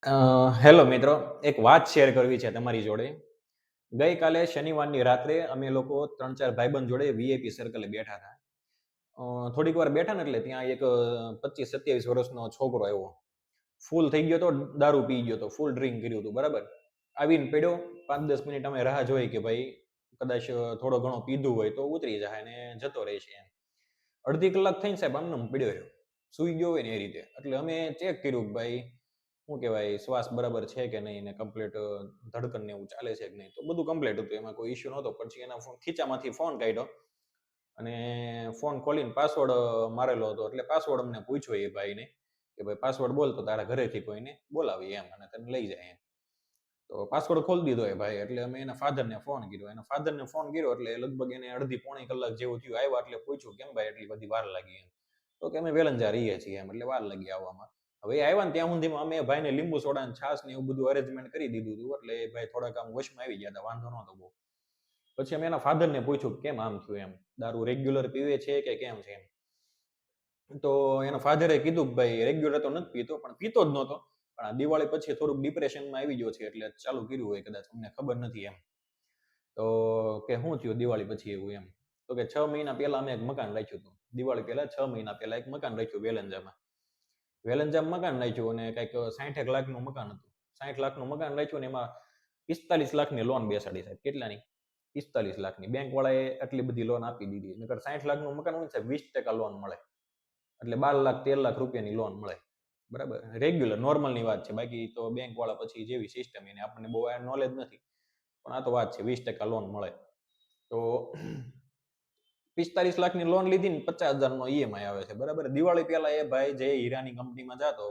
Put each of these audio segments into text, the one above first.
Hello મિત્રો, એક વાત શેર કરવી છે તમારી જોડે. ગઈકાલે શનિવારની રાત્રે અમે લોકો 3-4 ભાઈબંધ જોડે વીઆઈપી સર્કલે બેઠા હતા. થોડીક વાર બેઠા ને એટલે ત્યાં એક 25-27 વર્ષનો છોકરો આવ્યો. ફૂલ થઈ ગયો તો, દારૂ પી ગયો તો, ફૂલ ડ્રિંક કર્યું હતું, બરાબર. આવીને પડ્યો. 5-10 મિનિટ અમે રાહ જોઈ કે ભાઈ કદાચ થોડો ઘણો પીધું હોય તો ઉતરી જાય ને જતો રહેશે એમ. અડધી કલાક થઈને સાહેબ આમને પડ્યો રહ્યો, સૂઈ ગયો હોય ને એ રીતે. એટલે અમે ચેક કર્યું કે ભાઈ શું કહેવાય, શ્વાસ બરાબર છે કે નહીં, ને કમ્પ્લીટ ધડકન ને એવું ચાલે છે કે નહીં. તો બધું કમ્પ્લીટ હતું, એમાં કોઈ ઇશ્યુ નહોતો. પછી એના ખીચામાંથી ફોન કાઢ્યો અને ફોન ખોલીને પાસવર્ડ મારેલો હતો. એટલે પાસવર્ડ અમને પૂછ્યો એ ભાઈને કે ભાઈ પાસવર્ડ બોલ તો તારા ઘરેથી કોઈને બોલાવી એમ અને તને લઈ જાય એમ. તો પાસવર્ડ ખોલી દીધો એ ભાઈ. એટલે અમે એના ફાધરને ફોન કર્યો. એના ફાધરને ફોન કર્યો એટલે લગભગ એને અડધી પોણી કલાક જેવું થયું. આવ્યા એટલે પૂછ્યું કેમ ભાઈ એટલી બધી વાર લાગી એમ. તો કે અમે વેલંજા રહીએ છીએ એમ, એટલે વાર લાગી આવવામાં. હવે આવ્યા ને ત્યાં સુધીમાં અમે ભાઈને લીંબુ સોડા ને છાસ ને એવું બધું અરેન્જમેન્ટ કરી દીધું હતું. એટલે એ ભાઈ થોડાક આમ વશમાં આવી ગયા હતા, વાંધો નહોતો બહુ. પછી અમે એના ફાધરને પૂછ્યું કેમ આમ થયું એમ, દારૂ રેગ્યુલર પીવે છે કે કેમ છે એમ. તો એના ફાધરે કીધું કે ભાઈ રેગ્યુલર તો નથી પીતો, પણ પીતો જ નહોતો. પણ આ દિવાળી પછી થોડુંક ડિપ્રેશનમાં આવી ગયો છે એટલે ચાલુ કર્યું હોય કદાચ, અમને ખબર નથી એમ. તો કે શું થયું દિવાળી પછી એવું એમ. તો કે 6 મહિના પહેલા અમે એક મકાન રાખ્યું હતું. દિવાળી પહેલા 6 મહિના પહેલા એક મકાન રાખ્યું વેલંજામાં. વેલંજામાં મકાન રાખ્યું અને કંઈક 60 લાખનું મકાન હતું. 60 લાખનું મકાન રાખ્યું ને એમાં 45 લાખની લોન બેસાડી સાહેબ. કેટલાની? 45 લાખની. બેંક વાળાએ આટલી બધી લોન આપી દીધી. નકર 60 લાખનું મકાન હોય સાહેબ 20% લોન મળે. એટલે 12 લાખ 13 લાખ રૂપિયાની લોન મળે, બરાબર. રેગ્યુલર નોર્મલની વાત છે. બાકી તો બેંક વાળા પછી જેવી સિસ્ટમ એને આપણને બહુ નોલેજ નથી, પણ આ તો વાત છે 20% લોન મળે. તો 45 લાખની લોન લીધી ને 50,000નો ઈએમઆઈ આવે છે, બરાબર. દિવાળી પહેલા એ ભાઈ જે હીરાની કંપનીમાં જતો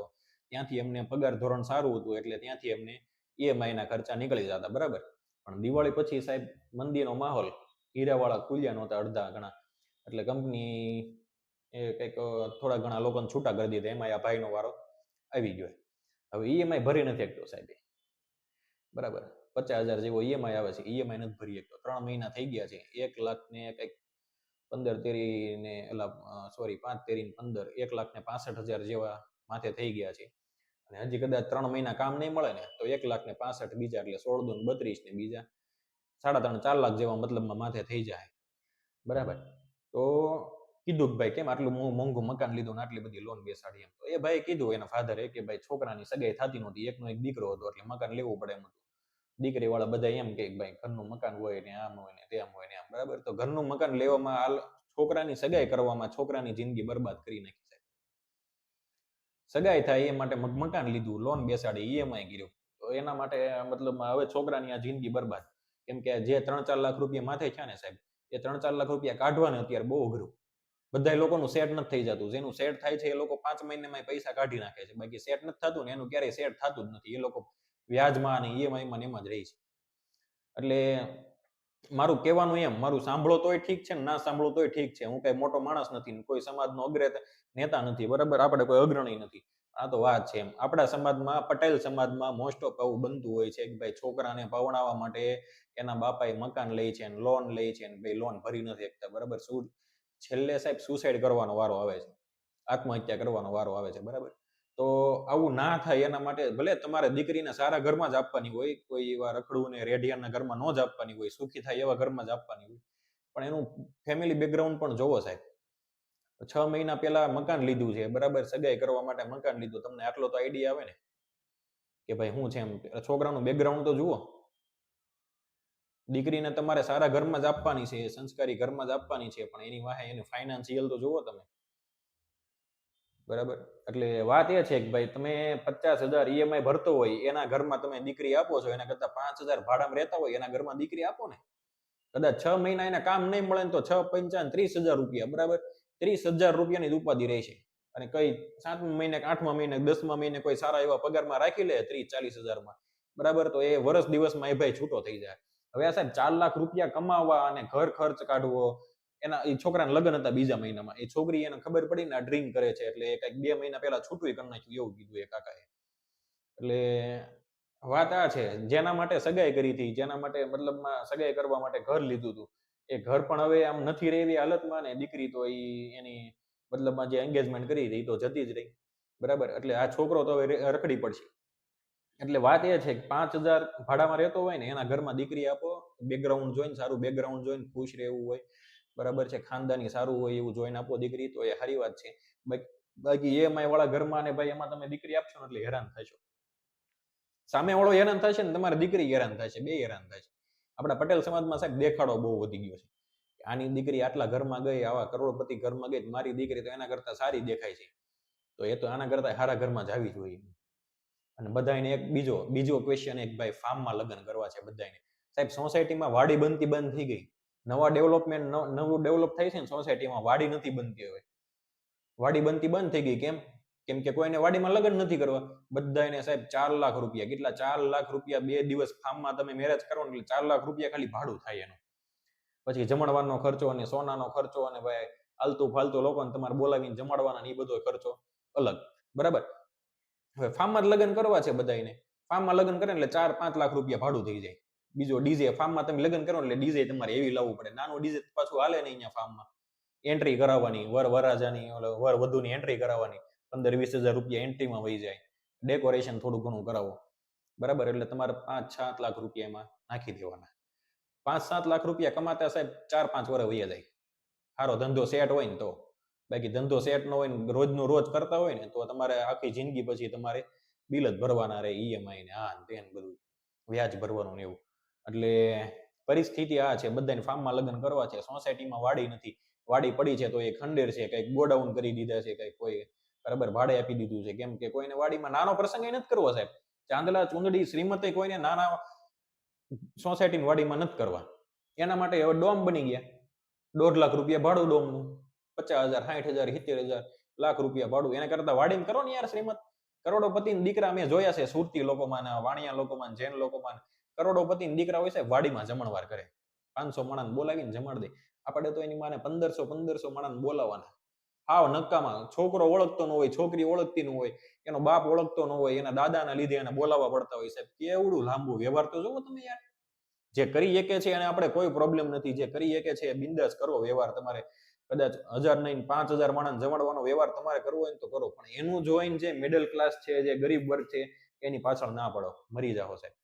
ત્યાંથી એમને પગાર ધોરણ સારું હતું એટલે ત્યાંથી એમને ઈએમઆઈના ખર્ચા નીકળી જતા, બરાબર. પણ દિવાળી પછી સાહેબ મંદીનો માહોલ, હીરાવાળા ખુલ્યા નહોતા અડધા ઘણા, એટલે કંપની એ કંઈક થોડા ઘણા લોકોને છૂટા કરી દીધા. એમાં આ ભાઈનો વારો આવી ગયો. હવે ઈએમઆઈ ભરી નથી શકતો સાહેબ, બરાબર. 50,000 જેવો ઈએમઆઈ આવે છે, ઈએમઆઈ નથી ભરી શકતો. 3 મહિના થઈ ગયા છે. 1 લાખ ને કંઈક 15 તેરી ને સોરી 5 તેરી ને 15, 1,65,000 જેવા માથે થઈ ગયા છે. અને હજી કદાચ 3 મહિના કામ નહીં મળે ને તો 1,65,000 બીજા, એટલે 16 દૂને 32 ને બીજા 3.5-4 લાખ જેવા મતલબમાં માથે થઈ જાય, બરાબર. તો કીધું કે ભાઈ કેમ આટલું મોંઘું મકાન લીધું ને આટલી બધી લોન બેસાડી એમ. તો એ ભાઈ કીધું એના ફાધરે કે ભાઈ છોકરાની સગાઈ થતી નહોતી, એકનો એક દીકરો હતો એટલે મકાન લેવું પડે એમ હતું. દીકરી વાળા બધા એમ કે ભાઈ ઘરનું મકાન હોય ને આમ હોય ને તેમ હોય ને આમ, બરાબર. તો ઘરનું મકાન લેવામાં છોકરાની સગાઈ કરવામાં છોકરાની જિંદગી બરબાદ કરી નાખી સાહેબ. સગાઈ થાય એ માટે મકાન લીધું, લોન બેસાડી, ઈએમઆઈ કર્યું. તો એના માટે મતલબ હવે છોકરાની આ જિંદગી બરબાદ. કેમ કે જે 3-4 લાખ રૂપિયા માથે છે ને સાહેબ, એ 3-4 લાખ રૂપિયા કાઢવાને અત્યારે બહુ અઘરું. બધા લોકોનું સેટ નથી થઈ જતું. જેનું સેટ થાય છે એ લોકો 5 મહિનામાં પૈસા કાઢી નાખે છે. બાકી સેટ નથી થતું ને એનું ક્યારેય સેટ થતું જ નથી. એ લોકો વ્યાજમાં અને ઈએમઆઈમાં એમાં જ રહી છે. એટલે મારું કહેવાનું એમ, મારું સાંભળો તોય ઠીક છે ને ના સાંભળો તોય ઠીક છે. હું કઈ મોટો માણસ નથી, કોઈ સમાજનો નેતા નથી, બરાબર. આપણે કોઈ અગ્રણી નથી. આ તો વાત છે એમ. આપણા સમાજમાં, પટેલ સમાજમાં મોસ્ટ ઓફ આવું બનતું હોય છે કે ભાઈ છોકરાને ભણાવવા માટે એના બાપાએ મકાન લે છે, લોન લે છે, ને ભાઈ લોન ભરી નથી શકતા, બરાબર. શું છેલ્લે સાહેબ સુસાઇડ કરવાનો વારો આવે છે, આત્મહત્યા કરવાનો વારો આવે છે, બરાબર. તો આવું ના થાય એના માટે ભલે તમારે દીકરીને સારા ઘરમાં જ આપવાની હોય, કોઈ એવા રખડું ને રેઢિયાના ઘરમાં ન જ આપવાની હોય, સુખી થાય એવા ઘરમાં જ આપવાની હોય, પણ એનું ફેમિલી બેકગ્રાઉન્ડ પણ જોવો સાહેબ. 6 મહિના પહેલા મકાન લીધું છે, બરાબર. સગાઈ કરવા માટે મકાન લીધું. તમને આટલો તો આઈડિયા આવે ને કે ભાઈ શું છે એમ. છોકરાનું બેકગ્રાઉન્ડ તો જુઓ. દીકરીને તમારે સારા ઘરમાં જ આપવાની છે, સંસ્કારી ઘરમાં જ આપવાની છે, પણ એની વાહે એનું ફાઇનાન્શિયલ તો જુઓ તમે, બરાબર. એટલે વાત એ છે કે ભાઈ તમે 50,000 ઈએમઆઈ ભરતો હોય એના ઘરમાં તમે દીકરી આપો છો, એના કરતા 5,000 ભાડામાં રહેતા હોય એના ઘરમાં દીકરી આપો ને. કદાચ 6 મહિના એને કામ નહીં મળે ને તો 6-5 30,000 રૂપિયા, બરાબર. 30,000 રૂપિયાની ઉપાધિ રહેશે. અને કઈ 7મા મહિને, 8મા મહિને, 10મા મહિને કોઈ સારા એવા પગારમાં રાખી લે 30-40,000માં, બરાબર. તો એ વર્ષ દિવસમાં એ ભાઈ છૂટો થઈ જાય. હવે આ સાહેબ 4 લાખ રૂપિયા કમાવા અને ઘર ખર્ચ કાઢવો, એના એ છોકરાના લગ્ન હતા બીજા મહિનામાં, એ છોકરી એને ખબર પડી ને આ ડ્રિંક કરે છે એટલે કંઈક 2 મહિના પહેલા છૂટું કરી નાખ્યું એવું કીધું એ કાકાએ. એટલે વાત આ છે, જેના માટે સગાઈ કરી હતી, જેના માટે મતલબમાં સગાઈ કરવા માટે ઘર લીધું હતું, એ ઘર પણ હવે આમ નથી રહેવી હાલતમાં ને દીકરી તો એની મતલબમાં જે એંગેજમેન્ટ કરી હતી તો જતી જ રહી, બરાબર. એટલે આ છોકરો તો હવે રખડી પડશે. એટલે વાત એ છે કે 5,000 ભાડામાં રહેતો હોય ને એના ઘરમાં દીકરી આપો, બેકગ્રાઉન્ડ જોઈને સારું બેકગ્રાઉન્ડ જોઈને ખુશ રહેવું હોય, બરાબર છે, ખાનદાની સારું હોય એવું જોઈને આપો દીકરી, તો એ સારી વાત છે. બાકી EMI વાળા ઘરમાં ને ભાઈ એમાં તમે દીકરી આપશો ને એટલે હેરાન થશો. સામે વાળો હેરાન થશે ને તમારી દીકરી હેરાન થશે, બે હેરાન થશે. આપણા પટેલ સમાજમાં સાહેબ દેખાડો બહુ વધી ગયો છે. આની દીકરી આટલા ઘરમાં ગઈ, આવા કરોડપતિ ઘરમાં ગઈ, મારી દીકરી તો એના કરતા સારી દેખાય છે, તો એ તો આના કરતા સારા ઘરમાં જ આવી જોઈએ. અને બધાને એક બીજો ક્વેશ્ચન એક ભાઈ ફાર્મમાં લગ્ન કરવા છે બધાને. સાહેબ સોસાયટીમાં વાડી બનતી બંધ થઈ ગઈ. નવું ડેવલપ થાય છે ને સોસાયટીમાં વાડી નથી બનતી હવે. વાડી બનતી બંધ થઈ ગઈ. કેમ કે કોઈને વાડીમાં લગ્ન નથી કરવા. બધાને સાહેબ 4 લાખ રૂપિયા, કેટલા 4 લાખ રૂપિયા 2 દિવસ ફાર્મમાં તમે મેરેજ કરો ને એટલે 4 લાખ રૂપિયા ખાલી ભાડું થાય એનું. પછી જમણવાનો ખર્ચો અને સોનાનો ખર્ચો અને ભાઈ આલતુ ફાલતુ લોકોને તમારે બોલાવીને જમાડવાના એ બધો ખર્ચો અલગ, બરાબર. હવે ફાર્મમાં લગ્ન કરવા છે બધાને, ફાર્મમાં લગ્ન કરે એટલે 4-5 લાખ રૂપિયા ભાડું થઈ જાય. બીજો ડીજે ફાર્મમાં તમે લગ્ન કરો એટલે ડીજે તમારે એવી લાવવું પડે. નાનું ડીજે પાછું હાલે નહીં અહીંયા ફાર્મમાં. એન્ટ્રી કરાવવાની, વરરાજાની વર વધુની એન્ટ્રી કરાવવાની, 15-20 હજાર રૂપિયા એન્ટ્રીમાં વહી જાય. ડેકોરેશન થોડું ઘણું કરાવો, બરાબર. એટલે તમારે 5-7 લાખ રૂપિયા એમાં નાખી દેવાના. 5-7 લાખ રૂપિયા કમાતા સાહેબ 4-5 વર્ષ વહી જાય. સારો ધંધો સેટ હોય ને તો. બાકી ધંધો સેટ ન હોય ને રોજનું રોજ કરતા હોય ને તો તમારે આખી જિંદગી પછી તમારે બિલ જ ભરવાના રહે, EMI ને આ ને બધું વ્યાજ ભરવાનું ને એવું. એટલે પરિસ્થિતિ આ છે, બધાને ફાર્મમાં લગ્ન કરવા છે. સોસાયટીમાં વાડી નથી, વાડી પડી છે તો એ ખંડેર છે, કંઈક ગોડાઉન કરી દીધા છે, કંઈક કોઈ બરાબર ભાડે આપી દીધું છે. કેમ કે કોઈને વાડીમાં નાનો પ્રસંગ નથી કરવો સાહેબ. ચાંદલા ચુંદડી શ્રીમતે કોઈને નાના સોસાયટીની વાડીમાં નથી કરવા. એના માટે હવે ડોમ બની ગયા. 1.5 લાખ રૂપિયા ભાડું ડોમનું, 50,000, 60,000, 70,000 લાખ રૂપિયા ભાડું. એના કરતા વાડીને કરો ને યાર શ્રીમત. કરોડોપતિના દીકરા મેં જોયા છે સુરતી લોકોમાં, વાણિયા લોકોમાં, જૈન લોકોમાં. કરોડોપતિના દીકરા હોય છે વાડીમાં જમણવાર કરે. 500 માણસ બોલાવીને જમાડ દે. આપણે તો એની માને 1500 માણસ બોલાવવાના. હાવ નક્કામાં. છોકરો ઓળખતો ન હોય, છોકરી ઓળખતી ન હોય, એનો બાપ ઓળખતો ન હોય, એના દાદાના લીધે એને બોલાવવા પડતા હોય. સાહેબ કેવડું લાંબુ વ્યવહાર તો જોવો તમે યાર. જે કરી શકે છે અને આપણે કોઈ પ્રોબ્લેમ નથી. જે કરી શકે છે બિંદાસ કરો વ્યવહાર. તમારે કદાચ 1000 નહીં 5000 માણસ જમાડવાનો વ્યવહાર તમારે કરવો હોય તો કરો, પણ એનું જોઈને જે મિડલ ક્લાસ છે, જે ગરીબ વર્ગ છે, એની પાછળ ના પડો, મરી જાઓ સાહેબ.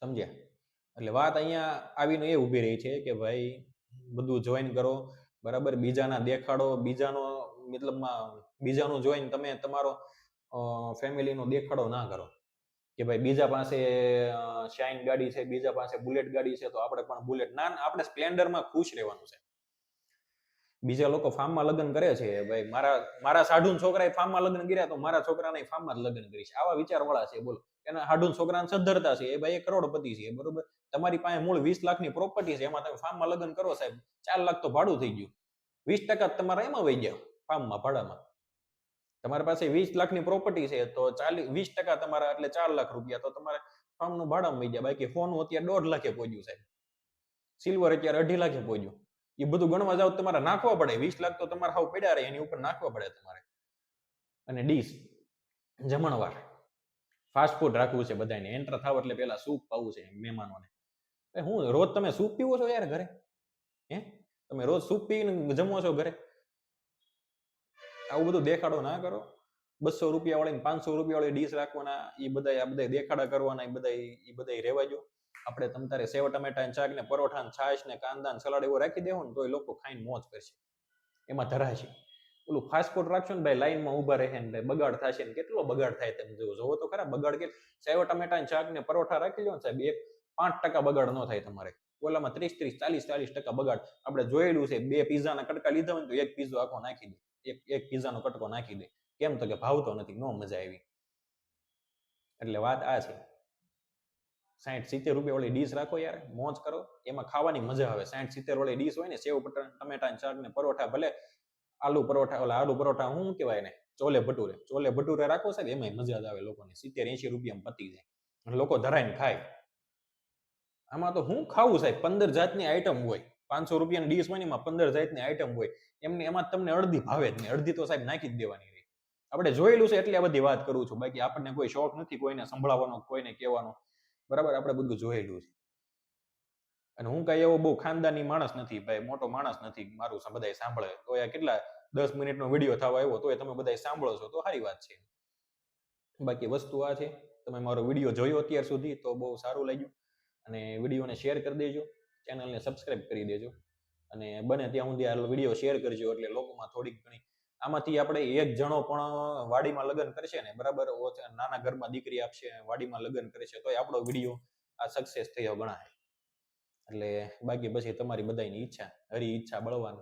સમજ્યા? એટલે વાત અહીંયા આવીને એ ઊભી રહી છે કે ભાઈ બધું જોઈન કરો, બરાબર. બીજાના દેખાડો, બીજાનો મતલબમાં બીજાનું જોઈને તમે તમારો ફેમિલીનો દેખાડો ના કરો કે ભાઈ બીજા પાસે શાઇન ગાડી છે, બીજા પાસે બુલેટ ગાડી છે, તો આપણે પણ બુલેટ. ના, આપણે સ્પ્લેન્ડરમાં ખુશ રહેવાનું છે. બીજા લોકો ફાર્મમાં લગ્ન કરે છે, ભાઈ મારા સાઢુન છોકરાએ ફાર્મમાં લગ્ન કર્યા તો મારા છોકરાને ફાર્મમાં જ લગ્ન કરીશ, આવા વિચારવાળા છે. બોલો, એના સાઢુન છોકરાને સદ્ધરતા છે, એ ભાઈ 1 કરોડપતિ છે, બરોબર. તમારી પાસે મૂળ 20 લાખની પ્રોપર્ટી છે, એમાં તમે ફાર્મમાં લગ્ન કરો સાહેબ, 4 લાખ તો ભાડું થઈ ગયું. 20% તમારા એમાં વહી ગયા ફાર્મમાં ભાડામાં. તમારી પાસે 20 લાખની પ્રોપર્ટી છે તો 20% તમારા એટલે 4 લાખ રૂપિયા તો તમારે ફાર્મનું ભાડામાં વહી ગયા. બાકી સોનું અત્યારે 1.5 લાખે પહોંચ્યું સાહેબ, સિલ્વર અત્યારે 2.5 લાખે પહોંચ્યું. એ બધું ગણવા જાવ તમારે નાખવા પડે. 20 લાખ તો તમારે હાવ પડ્યા રહે, એની ઉપર નાખવા પડે તમારે. અને ડીશ, જમણવાર, ફાસ્ટ ફૂડ રાખવું છે બધાને. એન્ટર થાવ એટલે પેલા સૂપ પાવું છે મહેમાનોને. હું રોજ તમે સૂપ પીવો છો યાર ઘરે? હે, તમે રોજ સૂપ પીને જમો છો ઘરે? આવું બધું દેખાડો ના કરો. 200 રૂપિયા વાળી 500 રૂપિયા વાળી ડીશ રાખવાના, એ બધા દેખાડા કરવાના, એ બધા રહેવા દો. આપણે તમ તારે સેવ ટમેટા શાક ને પરોઠા ને છાશ ને કાંદા ને સલાડ એવો રાખી દેવો ને તો એ લોકો ખાઈને મોજ કરશે, એમાં ધરાશે. ઓલું ફાસ્ટ ફૂડ રાખશો ને ભાઈ, લાઈનમાં ઉભા રહે ને ભાઈ બગાડ થશે ને. કેટલો બગાડ થાય તમે જોવો તો ખરા. બગાડ કે સેવ ટમેટા ને શાક ને પરોઠા રાખી લો ને સાહેબ, 5% બગાડ ન થાય તમારે. ઓલામાં 30-40% બગાડ. આપણે જોયેલું છે, 2 પિઝાના કટકા લીધા હોય તો 1 પિઝો આખો નાખી દે, એક પિઝાનો કટકો નાખી દે. કેમ તો કે ભાવતો નથી, નો મજા આવી. એટલે વાત આ છે. 60-70 રૂપિયા વાળી ડીશ રાખો યાર, મોજ કરો, એમાં ખાવાની મજા આવે. 60-70 વાળી ડીશ હોય ને, સેવ ટમેટા શાક ને પરોઠા, ભલે આલુ પરોઠા શું કહેવાય ને, ચોલે ભટુરે રાખો સાહેબ, એમાં મજા જ આવે લોકોને. 70-80 રૂપિયામાં પતી જાય, લોકો ધરાઈને ખાય. આમાં તો હું ખાવું સાહેબ, 15 જાતની આઈટમ હોય. 500 રૂપિયાની ડીશ હોય ને એમાં 15 જાતની આઈટમ હોય. એમાં તમને અડધી ભાવે જ નહીં, અડધી તો સાહેબ નાખી જ દેવાની રહી. આપણે જોયેલું છે એટલે આ બધી વાત કરું છું. બાકી આપણને કોઈ શોખ નથી કોઈને સંભળાવવાનો, કોઈને કહેવાનો, બરાબર. આપણે બધું જોયેલું છે. અને હું કઈ એવો બહુ ખાનદાની માણસ નથી ભાઈ, મોટો માણસ નથી. મારું બધા સાંભળે તો એ કેટલા 10 મિનિટનો વિડીયો થવા આવ્યો તો તમે બધા સાંભળો છો તો સારી વાત છે. બાકી વસ્તુ આ છે. તમે મારો વિડીયો જોયો અત્યાર સુધી તો બહુ સારું લાગ્યું, અને વિડીયોને શેર કરી દેજો, ચેનલને સબસ્ક્રાઇબ કરી દેજો, અને બને ત્યાં સુધી આ વિડીયો શેર કરજો એટલે લોકોમાં થોડીક ઘણી આમાંથી આપણે એક જણો પણ વાડીમાં લગ્ન કરશે ને, બરાબર, નાના ઘરમાં દીકરી આપશે, વાડીમાં લગ્ન કરશે, તો આપણો વિડીયો આ સક્સેસ થયો ગણાય. એટલે બાકી પછી તમારી બધાની ઈચ્છા, હરી ઈચ્છા બળવાન.